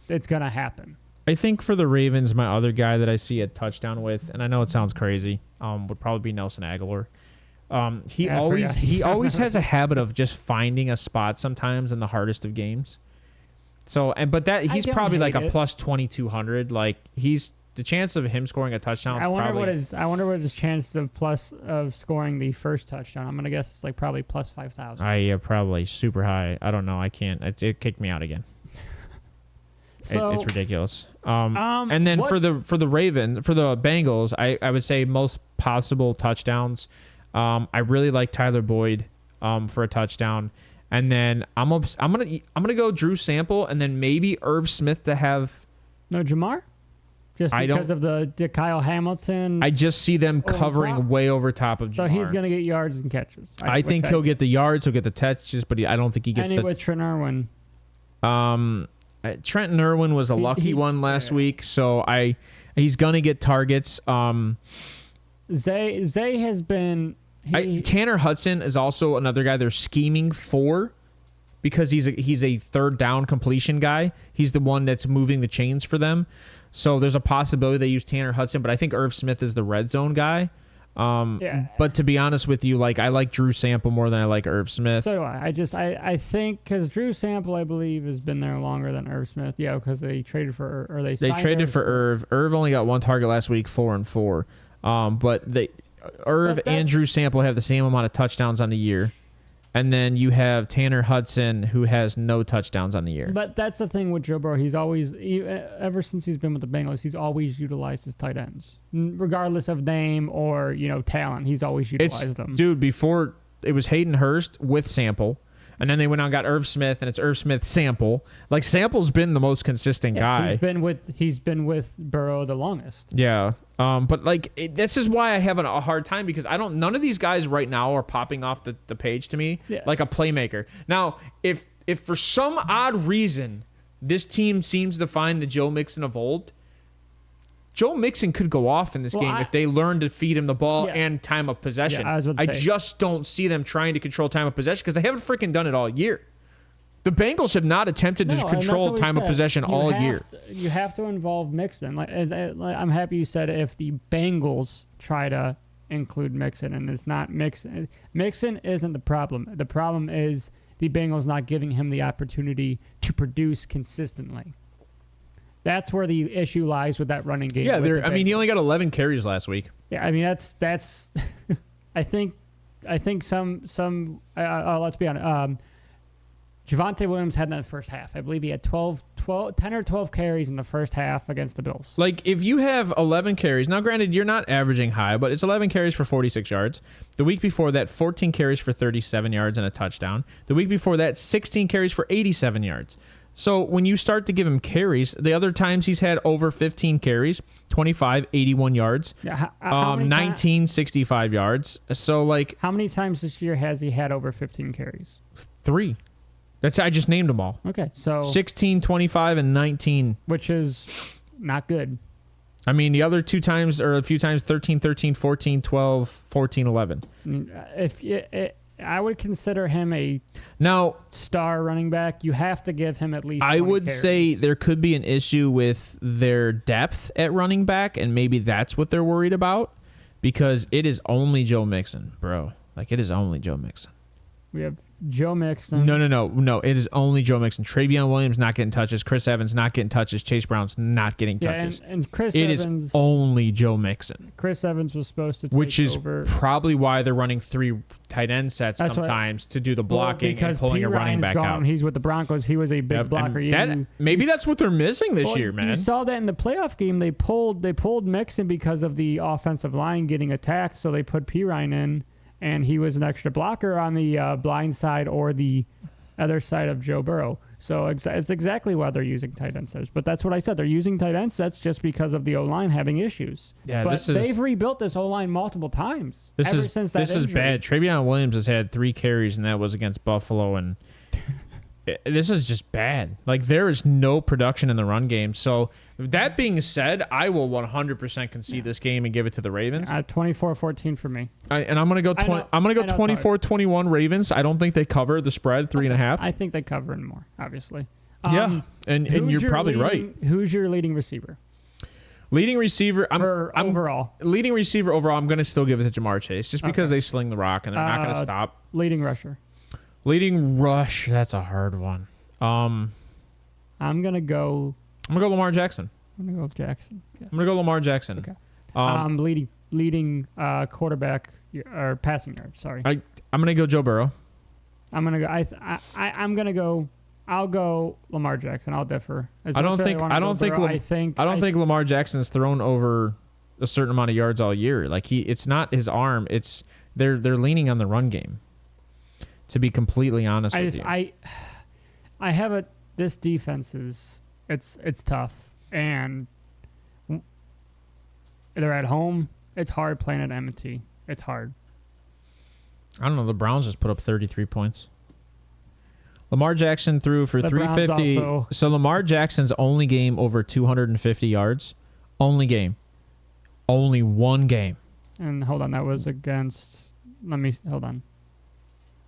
[SPEAKER 2] It's going to happen.
[SPEAKER 1] I think for the Ravens, my other guy that I see a touchdown with, and I know it sounds crazy, would probably be Nelson Aguilar. He always has a habit of just finding a spot sometimes in the hardest of games. So, he's probably like a plus 2,200. Like the chance of him scoring a touchdown. I wonder
[SPEAKER 2] what his chance of scoring the first touchdown. I'm gonna guess it's like probably plus 5,000.
[SPEAKER 1] Yeah, probably super high. I don't know. I can't. It kicked me out again. So, it's ridiculous. And then for the Bengals, I would say most possible touchdowns. I really like Tyler Boyd for a touchdown, and then I'm gonna go Drew Sample, and then maybe Irv Smith to have
[SPEAKER 2] Jamar. Just because of the Kyle Hamilton.
[SPEAKER 1] I just see them covering way over top of Jamar.
[SPEAKER 2] So he's gonna get yards and catches.
[SPEAKER 1] I think he'll get the yards, he'll get the touches, but I don't think he gets.
[SPEAKER 2] And with Trent Irwin.
[SPEAKER 1] Trenton Irwin was a lucky one last week, so he's gonna get targets.
[SPEAKER 2] Zay has been.
[SPEAKER 1] Tanner Hudson is also another guy they're scheming for, because he's a third down completion guy. He's the one that's moving the chains for them. So there's a possibility they use Tanner Hudson, but I think Irv Smith is the red zone guy.
[SPEAKER 2] Yeah.
[SPEAKER 1] But to be honest with you, like I like Drew Sample more than I like Irv Smith.
[SPEAKER 2] So do I. I think because Drew Sample, I believe, has been there longer than Irv Smith. Yeah, because they traded for
[SPEAKER 1] they traded for Irv. Irv only got one target last week, 4-4. But Irv and Drew Sample have the same amount of touchdowns on the year. And then you have Tanner Hudson, who has no touchdowns on the year.
[SPEAKER 2] But that's the thing with Joe Burrow. He's always, ever since he's been with the Bengals, he's always utilized his tight ends, regardless of name or talent. He's always utilized them.
[SPEAKER 1] Dude, before it was Hayden Hurst with Sample, and then they went out and got Irv Smith, and it's Irv Smith Sample. Like Sample's been the most consistent guy.
[SPEAKER 2] He's been with Burrow the longest.
[SPEAKER 1] Yeah. But like this is why I have a hard time because none of these guys right now are popping off the page to me like a playmaker. Now, if for some odd reason this team seems to find the Joe Mixon of old, Joe Mixon could go off in this game if they learn to feed him the ball and time of possession.
[SPEAKER 2] Yeah, I
[SPEAKER 1] just don't see them trying to control time of possession because they haven't freaking done it all year. The Bengals have not attempted to control time of possession all year.
[SPEAKER 2] You have to involve Mixon. Like I'm happy you said if the Bengals try to include Mixon, and it's not Mixon. Mixon isn't the problem. The problem is the Bengals not giving him the opportunity to produce consistently. That's where the issue lies with that running game.
[SPEAKER 1] Yeah, he only got 11 carries last week.
[SPEAKER 2] Yeah, I mean that's. I think some. Let's be honest. Javonte Williams had in that first half. I believe he had 10 or 12 carries in the first half against the Bills.
[SPEAKER 1] Like, if you have 11 carries, now granted, you're not averaging high, but it's 11 carries for 46 yards. The week before that, 14 carries for 37 yards and a touchdown. The week before that, 16 carries for 87 yards. So when you start to give him carries, the other times he's had over 15 carries, 25, 81 yards, 19, 65 yards. So, like...
[SPEAKER 2] How many times this year has he had over 15 carries?
[SPEAKER 1] 3. I just named them all.
[SPEAKER 2] Okay, so
[SPEAKER 1] 16, 25, and 19.
[SPEAKER 2] Which is not good.
[SPEAKER 1] I mean, the other two times, or a few times, 13, 13, 14, 12, 14, 11.
[SPEAKER 2] I would consider him a star running back. You have to give him at least 20
[SPEAKER 1] I would
[SPEAKER 2] carries.
[SPEAKER 1] say there could be an issue with their depth at running back, and maybe that's what they're worried about, because it is only Joe Mixon, bro. Like, it is only Joe Mixon.
[SPEAKER 2] We have Joe Mixon.
[SPEAKER 1] No. It is only Joe Mixon. Travion Williams not getting touches. Chris Evans not getting touches. Chase Brown's not getting touches.
[SPEAKER 2] And Chris
[SPEAKER 1] Evans. It is only Joe Mixon.
[SPEAKER 2] Chris Evans was supposed to take
[SPEAKER 1] which is
[SPEAKER 2] over.
[SPEAKER 1] Probably why they're running 3 tight end sets sometimes to do the blocking and pulling a running back out.
[SPEAKER 2] He's with the Broncos. He was a big blocker.
[SPEAKER 1] Maybe that's what they're missing this year, man.
[SPEAKER 2] You saw that in the playoff game. They pulled Mixon because of the offensive line getting attacked, so they put Pirine in. And he was an extra blocker on the blind side or the other side of Joe Burrow. So it's exactly why they're using tight end sets. But that's what I said. They're using tight end sets just because of the O-line having issues.
[SPEAKER 1] Yeah,
[SPEAKER 2] but they've rebuilt this O-line multiple times since that
[SPEAKER 1] This is bad. Travion Williams has had 3 carries, and that was against Buffalo. And this is just bad. Like, there is no production in the run game. So that being said, I will 100% concede this game and give it to the Ravens.
[SPEAKER 2] 24-14 for me.
[SPEAKER 1] And I'm gonna go. I'm gonna go 24-21 Ravens. I don't think they cover the spread 3.5.
[SPEAKER 2] I think they cover it more, obviously.
[SPEAKER 1] Yeah, and you're probably right.
[SPEAKER 2] Who's your leading receiver?
[SPEAKER 1] Leading receiver.
[SPEAKER 2] Overall.
[SPEAKER 1] Leading receiver overall. I'm gonna still give it to Jamar Chase just because they sling the rock and they're not gonna stop.
[SPEAKER 2] Leading rusher.
[SPEAKER 1] Leading rush. That's a hard one.
[SPEAKER 2] I'm gonna go
[SPEAKER 1] Lamar Jackson.
[SPEAKER 2] I'm gonna go with Jackson. Yes.
[SPEAKER 1] I'm gonna go Lamar Jackson.
[SPEAKER 2] Okay. Leading quarterback or passing yards. Sorry.
[SPEAKER 1] I'm gonna go Joe Burrow.
[SPEAKER 2] I'm gonna go. I'm gonna go. I'll go Lamar Jackson. I'll differ.
[SPEAKER 1] I don't think Lamar Jackson's thrown over a certain amount of yards all year. Like it's not his arm. It's they're leaning on the run game. To be completely honest with you,
[SPEAKER 2] I have this defense is it's tough, and they're at home. It's hard playing at M&T. It's hard.
[SPEAKER 1] I don't know. The Browns just put up 33 points. Lamar Jackson threw for 350. So Lamar Jackson's only game over 250 yards. Only game. Only one game.
[SPEAKER 2] And hold on, that was against. Hold on.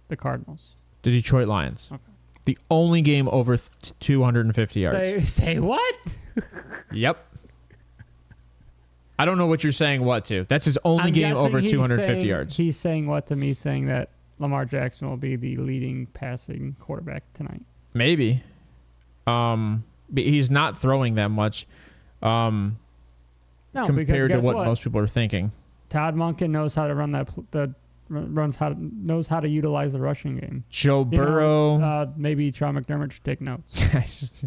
[SPEAKER 2] The Cardinals.
[SPEAKER 1] The Detroit Lions.
[SPEAKER 2] Okay.
[SPEAKER 1] The only game over 250 yards.
[SPEAKER 2] Say what?
[SPEAKER 1] Yep. I don't know what you're saying what to. That's his only game over 250 yards.
[SPEAKER 2] He's saying what to me, saying that Lamar Jackson will be the leading passing quarterback tonight.
[SPEAKER 1] Maybe. He's not throwing that much compared to what most people are thinking.
[SPEAKER 2] Todd Monken knows how to run knows how to utilize the rushing game.
[SPEAKER 1] Joe Burrow.
[SPEAKER 2] Maybe Sean McDermott should take notes.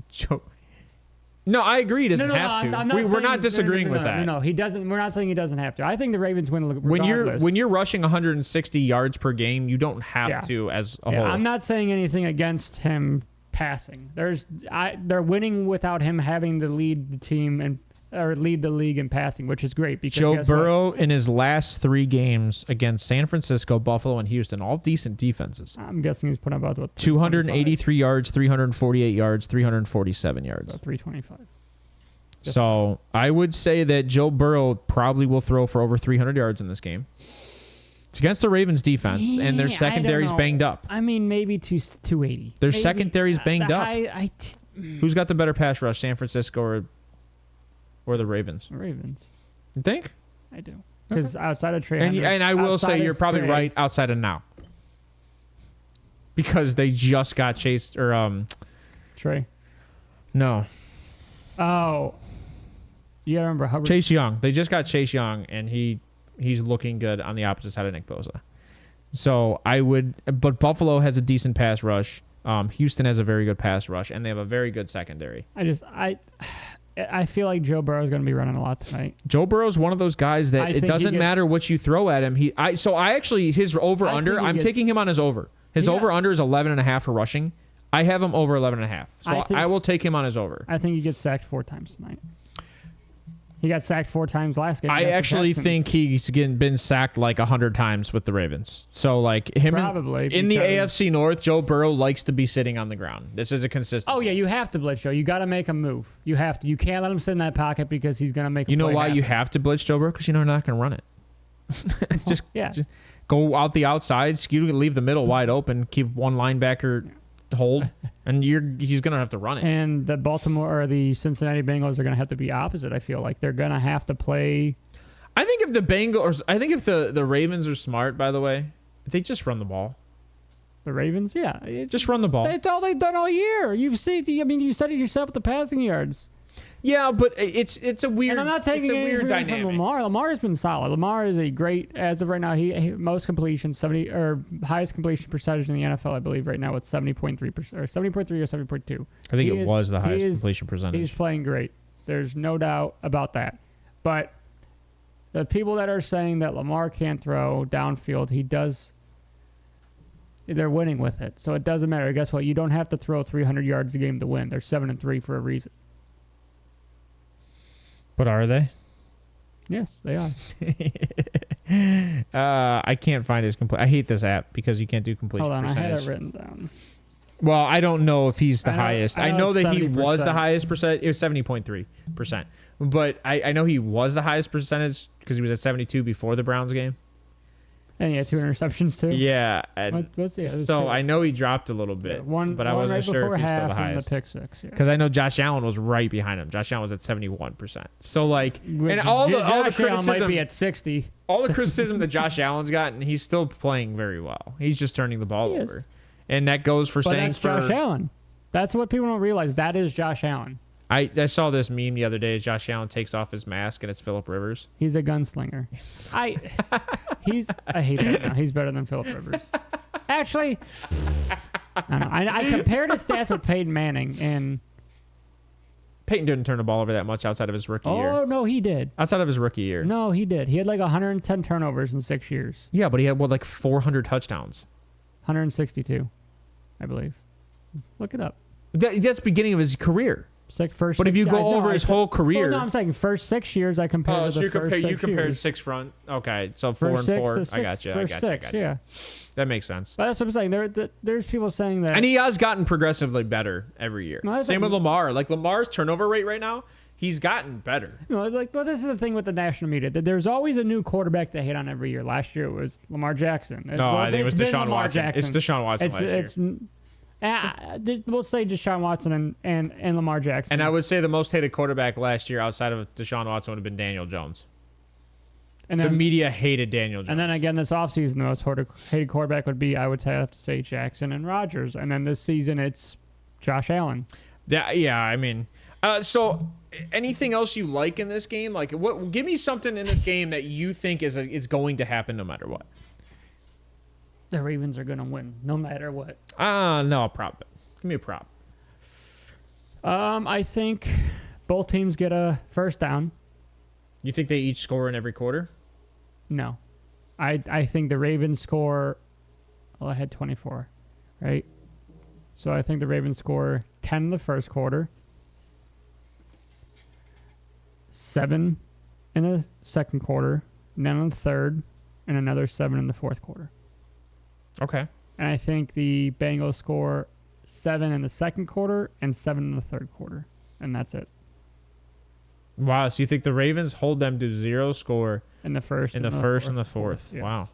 [SPEAKER 1] No, I agree. He doesn't have to. We're not disagreeing with that.
[SPEAKER 2] No, he doesn't. We're not saying he doesn't have to. I think the Ravens win regardless.
[SPEAKER 1] When you're rushing 160 yards per game, you don't have to as a whole.
[SPEAKER 2] I'm not saying anything against him passing. They're winning without him having to lead the team or lead the league in passing, which is great. Because
[SPEAKER 1] Joe Burrow in his last 3 games against San Francisco, Buffalo, and Houston, all decent defenses.
[SPEAKER 2] I'm guessing he's put up about
[SPEAKER 1] 283 yards, 348 yards, 347 yards.
[SPEAKER 2] About 325.
[SPEAKER 1] So I would say that Joe Burrow probably will throw for over 300 yards in this game. It's against the Ravens defense, and their secondary's banged up.
[SPEAKER 2] I mean, maybe 280.
[SPEAKER 1] Their secondary's banged up. Who's got the better pass rush, San Francisco or the Ravens?
[SPEAKER 2] The Ravens.
[SPEAKER 1] You think?
[SPEAKER 2] I do. Because outside of Trey Hendricks,
[SPEAKER 1] and I will say you're probably right outside of now. Because they just got chased or
[SPEAKER 2] Trey.
[SPEAKER 1] No.
[SPEAKER 2] Oh. You gotta remember Hubbard.
[SPEAKER 1] Chase Young. They just got Chase Young, and he's looking good on the opposite side of Nick Bosa. So but Buffalo has a decent pass rush. Houston has a very good pass rush, and they have a very good secondary.
[SPEAKER 2] I feel like Joe Burrow is going to be running a lot tonight.
[SPEAKER 1] Joe Burrow's one of those guys that it doesn't matter what you throw at him. His over-under, I'm taking him on his over. His over-under is 11.5 for rushing. I have him over 11.5. So I will take him on his over.
[SPEAKER 2] I think he gets sacked 4 times tonight. He got sacked 4 times last game.
[SPEAKER 1] I actually think he's been sacked like 100 times with the Ravens. So like him in the AFC North, Joe Burrow likes to be sitting on the ground. This is a consistency.
[SPEAKER 2] Oh yeah, you have to blitz Joe. You got to make him move. You have to. You can't let him sit in that pocket because he's going to make.
[SPEAKER 1] You know why you have to blitz Joe Burrow? Because you're not going to run it. just go out the outside. You can leave the middle wide open. Keep one linebacker hold, and he's going to have to run it.
[SPEAKER 2] And the Baltimore or the Cincinnati Bengals are going to have to be opposite. I feel like they're going to have to play.
[SPEAKER 1] I think if the Ravens are smart, by the way, they just run the ball.
[SPEAKER 2] The Ravens, yeah,
[SPEAKER 1] just run the ball.
[SPEAKER 2] It's all they've done all year. You've seen. I mean, you studied yourself with the passing yards.
[SPEAKER 1] Yeah, but it's a weird.
[SPEAKER 2] And I'm not taking anything from Lamar. Lamar has been solid. Lamar is a great, as of right now, he most completions, 70 or highest completion percentage in the NFL, I believe, right now with 70.3% or 70.3 or 70.2.
[SPEAKER 1] I think it was the highest completion percentage.
[SPEAKER 2] He's playing great. There's no doubt about that. But the people that are saying that Lamar can't throw downfield, he does. They're winning with it, so it doesn't matter. Guess what? You don't have to throw 300 yards a game to win. They're 7-3 for a reason.
[SPEAKER 1] But are they?
[SPEAKER 2] Yes, they are.
[SPEAKER 1] I can't find his complete. I hate this app because you can't do completion percentage.
[SPEAKER 2] Hold on, I had it written down.
[SPEAKER 1] Well, I don't know if he's the highest. I know that he was the highest percent. It was 70.3%. But I know he was the highest percentage because he was at 72 before the Browns game.
[SPEAKER 2] And he had 2 interceptions too.
[SPEAKER 1] Yeah. So I know he dropped a little bit, but I wasn't sure if he's still the highest.
[SPEAKER 2] The pick six,
[SPEAKER 1] because I know Josh Allen was right behind him. Josh Allen was at 71%. So like, and all the criticism
[SPEAKER 2] might be at 60.
[SPEAKER 1] All the criticism that Josh Allen's gotten, he's still playing very well. He's just turning the ball over, and that goes for saying
[SPEAKER 2] that's Josh Allen. That's what people don't realize. That is Josh Allen.
[SPEAKER 1] I saw this meme the other day. Josh Allen takes off his mask and it's Phillip Rivers.
[SPEAKER 2] He's a gunslinger. I hate that now. He's better than Phillip Rivers. Actually, I compared his stats with Peyton Manning, and
[SPEAKER 1] Peyton didn't turn the ball over that much outside of his rookie year.
[SPEAKER 2] Oh no, he did.
[SPEAKER 1] Outside of his rookie year.
[SPEAKER 2] No, he did. He had like 110 turnovers in 6 years.
[SPEAKER 1] Yeah, but he had like 400 touchdowns.
[SPEAKER 2] 162, I believe. Look it up.
[SPEAKER 1] That's the beginning of his career. But if you go over his whole career,
[SPEAKER 2] well, no, I'm saying first 6 years I compared.
[SPEAKER 1] You compared 6 front. Okay, so 4 and 4. I got you.
[SPEAKER 2] Yeah,
[SPEAKER 1] that makes sense.
[SPEAKER 2] But that's what I'm saying. There's people saying that,
[SPEAKER 1] and he has gotten progressively better every year. No, same with Lamar. Like Lamar's turnover rate right now, he's gotten better.
[SPEAKER 2] Well, this is the thing with the national media. That there's always a new quarterback they hate on every year. Last year it was Lamar Jackson.
[SPEAKER 1] I think it was Deshaun Watson. It's Deshaun Watson last year.
[SPEAKER 2] We'll say Deshaun Watson and Lamar Jackson.
[SPEAKER 1] And I would say the most hated quarterback last year outside of Deshaun Watson would have been Daniel Jones.
[SPEAKER 2] And
[SPEAKER 1] the
[SPEAKER 2] then
[SPEAKER 1] media hated Daniel Jones.
[SPEAKER 2] And then again, this offseason, the most hated quarterback would be, I would have to say, Jackson and Rodgers. And then this season, it's Josh Allen.
[SPEAKER 1] Yeah. I mean, so anything else you like in this game? Like, what? Give me something in this game that you think is going to happen no matter what.
[SPEAKER 2] The Ravens are going to win no matter what.
[SPEAKER 1] No, a prop. Give me a prop.
[SPEAKER 2] I think both teams get a first down.
[SPEAKER 1] You think they each score in every quarter?
[SPEAKER 2] No. I think the Ravens score. Well, I had 24, right? So I think the Ravens score 10 in the first quarter, 7 in the second quarter, and then in the third, and another 7 in the fourth quarter.
[SPEAKER 1] Okay.
[SPEAKER 2] And I think the Bengals score 7 in the second quarter and 7 in the third quarter, and that's it.
[SPEAKER 1] Wow. So you think the Ravens hold them to 0 score
[SPEAKER 2] In the first,
[SPEAKER 1] and the fourth?
[SPEAKER 2] Yes.
[SPEAKER 1] Wow.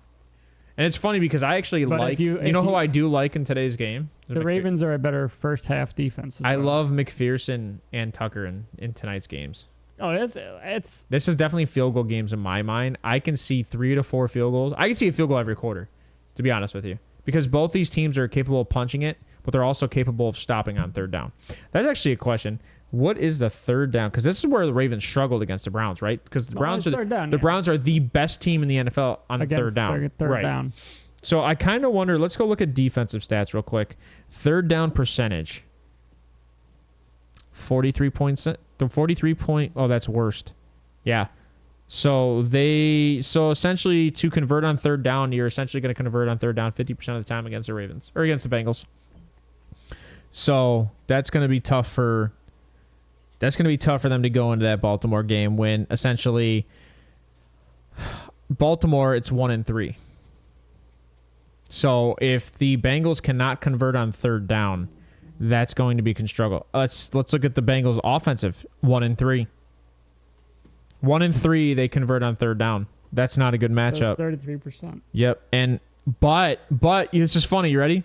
[SPEAKER 1] And it's funny because I actually
[SPEAKER 2] But
[SPEAKER 1] like. You know who I do like in today's game?
[SPEAKER 2] The Ravens are a better first half defense.
[SPEAKER 1] I love McPherson and Tucker in tonight's games.
[SPEAKER 2] Oh, it's.
[SPEAKER 1] This is definitely field goal games in my mind. I can see 3 to 4 field goals. I can see a field goal every quarter, to be honest with you, because both these teams are capable of punching it, but they're also capable of stopping on third down. That's actually a question. What is the third down? Because this is where the Ravens struggled against the Browns, right? Because the Browns Browns are the best team in the NFL on third down.
[SPEAKER 2] Third down.
[SPEAKER 1] So I kind of wonder. Let's go look at defensive stats real quick. Third down percentage. 43 points. The 43 point. Oh, that's worst. Yeah. So essentially to convert on third down, you're essentially going to convert on third down 50% of the time against the Ravens or against the Bengals. So that's going to be tough for. That's going to be tough for them to go into that Baltimore game when essentially Baltimore, it's 1-3. So if the Bengals cannot convert on third down, that's going to be a struggle. Let's look at the Bengals offensive. 1-3. 1-3, they convert on third down. That's not a good matchup.
[SPEAKER 2] 33%.
[SPEAKER 1] Yep. But it's just funny. You ready?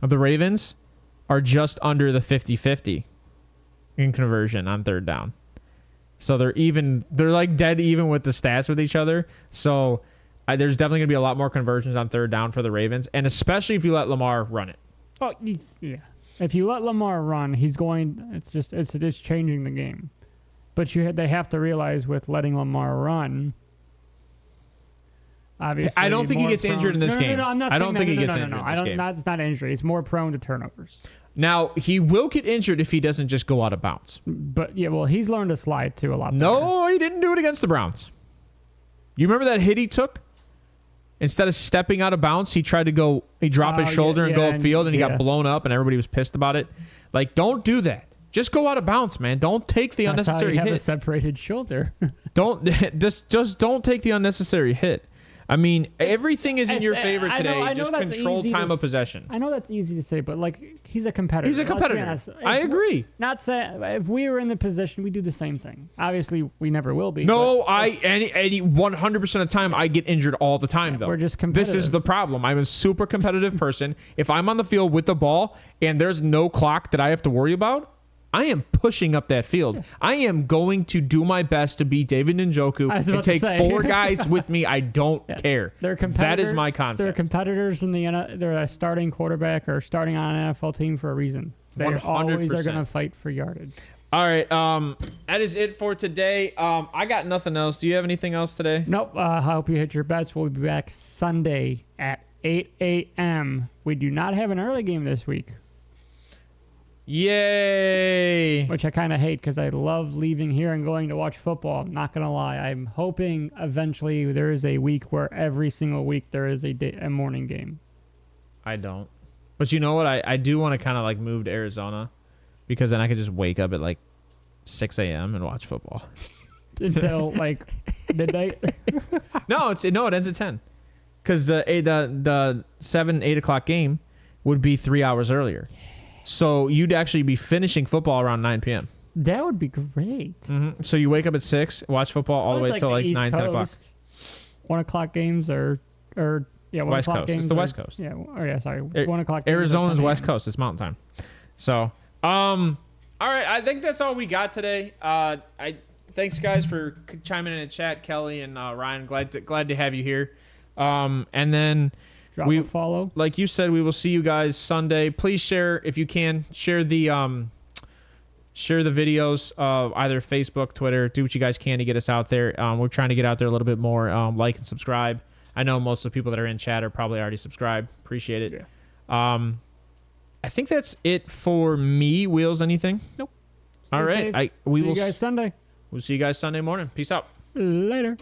[SPEAKER 1] The Ravens are just under the 50-50 in conversion on third down. So they're like dead even with the stats with each other. So there's definitely going to be a lot more conversions on third down for the Ravens, and especially if you let Lamar run it.
[SPEAKER 2] Oh, yeah. If you let Lamar run, it's changing the game. But they have to realize with letting Lamar run, obviously,
[SPEAKER 1] I don't think he gets injured in this game.
[SPEAKER 2] No, I'm not.
[SPEAKER 1] I don't think he gets injured in this game.
[SPEAKER 2] It's not injury. It's more prone to turnovers.
[SPEAKER 1] Now, he will get injured if he doesn't just go out of bounds.
[SPEAKER 2] But, yeah, well, he's learned to slide, too, a lot better.
[SPEAKER 1] No, he didn't do it against the Browns. You remember that hit he took? Instead of stepping out of bounds, he tried to drop his shoulder and go upfield, and he got blown up, and everybody was pissed about it. Like, don't do that. Just go out of bounds, man. Don't take the unnecessary hit.
[SPEAKER 2] That's how you have a separated shoulder.
[SPEAKER 1] Don't take the unnecessary hit. I mean, everything is in your favor today. Just control time of possession.
[SPEAKER 2] I know that's easy to say, but like he's a competitor.
[SPEAKER 1] He's a competitor. I agree.
[SPEAKER 2] Not saying if we were in the position, we do the same thing. Obviously, we never will be.
[SPEAKER 1] No, any 100% of the time I get injured all the time though.
[SPEAKER 2] We're just competitive.
[SPEAKER 1] This is the problem. I'm a super competitive person. If I'm on the field with the ball and there's no clock that I have to worry about, I am pushing up that field. Yeah. I am going to do my best to beat David Njoku and take 4 guys with me. I don't care. That is my concept. They're
[SPEAKER 2] competitors in they're a starting quarterback or starting on an NFL team for a reason. They 100%. Always are going to fight for yardage.
[SPEAKER 1] All right. That is it for today. I got nothing else. Do you have anything else today?
[SPEAKER 2] Nope. I hope you hit your bets. We'll be back Sunday at 8 a.m. We do not have an early game this week.
[SPEAKER 1] Yay!
[SPEAKER 2] Which I kind of hate because I love leaving here and going to watch football. I'm not going to lie. I'm hoping eventually there is a week where every single week there is a morning game.
[SPEAKER 1] I don't. But you know what? I do want to kind of like move to Arizona because then I could just wake up at like 6 a.m. and watch football.
[SPEAKER 2] Until like midnight?
[SPEAKER 1] No, it ends at 10. Because the 7, 8 o'clock game would be 3 hours earlier. So you'd actually be finishing football around 9 p.m.
[SPEAKER 2] That would be great.
[SPEAKER 1] Mm-hmm. So you wake up at 6, watch football all the way till like 9, 10 o'clock.
[SPEAKER 2] 1 o'clock games or 1
[SPEAKER 1] West
[SPEAKER 2] o'clock
[SPEAKER 1] Coast.
[SPEAKER 2] games.
[SPEAKER 1] It's the West Coast.
[SPEAKER 2] Yeah. Oh yeah. Sorry. 1 o'clock.
[SPEAKER 1] Arizona's West Coast. It's Mountain Time. So all right. I think that's all we got today. thanks guys for chiming in the chat, Kelly and Ryan. Glad to have you here. And then
[SPEAKER 2] Drop a follow.
[SPEAKER 1] Like you said, we will see you guys Sunday. Please share if you can. Share the videos of either Facebook, Twitter. Do what you guys can to get us out there. We're trying to get out there a little bit more. Like and subscribe. I know most of the people that are in chat are probably already subscribed. Appreciate it.
[SPEAKER 2] Yeah.
[SPEAKER 1] I think that's it for me. Wheels, anything?
[SPEAKER 2] Nope.
[SPEAKER 1] All right.
[SPEAKER 2] See you guys Sunday.
[SPEAKER 1] We'll see you guys Sunday morning. Peace out.
[SPEAKER 2] Later.